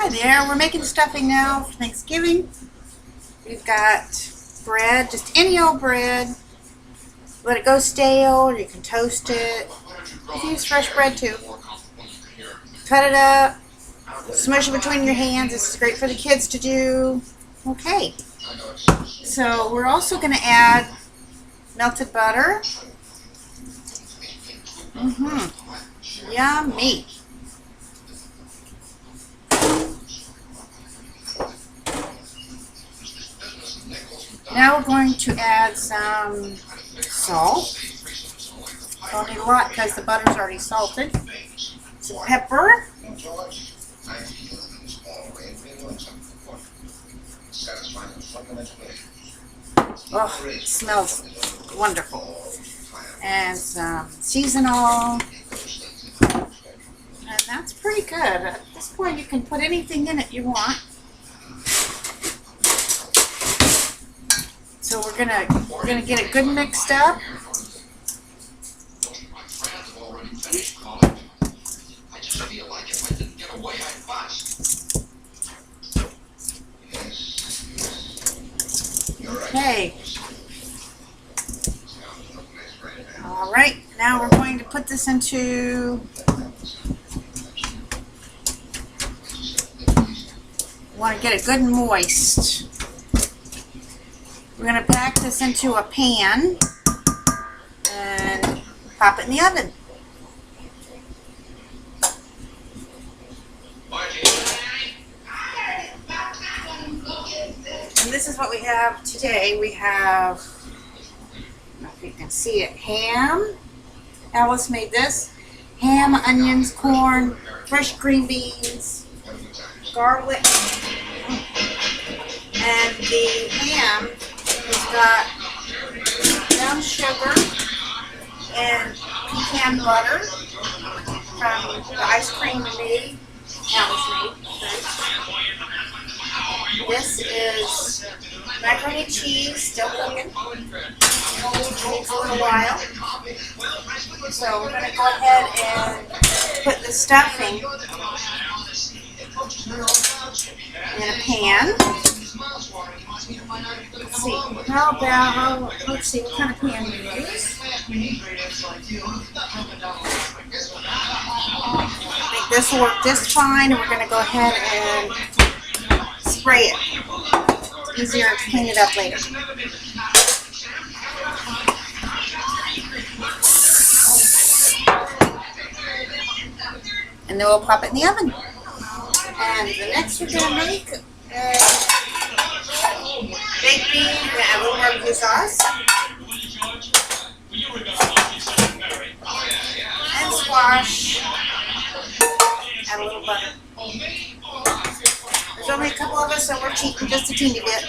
Good. Yeah, we're making stuffing now for Thanksgiving. We've got bread, just any old bread. Let it go stale, or you can toast it. You can use fresh bread too. Cut it up, smush it between your hands. This is great for the kids to do. Okay. So we're also going to add melted butter. Yummy. Now we're going to add some salt. Don't need a lot because the butter's already salted. Some pepper. Oh, it smells wonderful. And some seasonal. And that's pretty good. At this point you can put anything in it you want. So we're gonna get it good mixed up. Okay. All right. Now we're going to put this into. We want to get it good and moist. We're going to pack this into a pan and pop it in the oven. And this is what we have today. We have, I don't know if you can see it, ham. Alice made this. Ham, onions, corn, fresh green beans, garlic, and the ham has got brown sugar and pecan butter from the ice cream we made. Alice made. This is macaroni and cheese, still cooking. Takes a little while. So we're going to go ahead and put the stuffing in a pan. Let's see. Let's see what kind of pan we use. I think this will work just fine. And we're going to go ahead and spray it. It's easier to clean it up later. And then we'll pop it in the oven. And the next we're going to make baked beans. We're going to add a little barbecue sauce. And squash. Add a little butter. There's only a couple of us, so we're cheating just a teeny bit.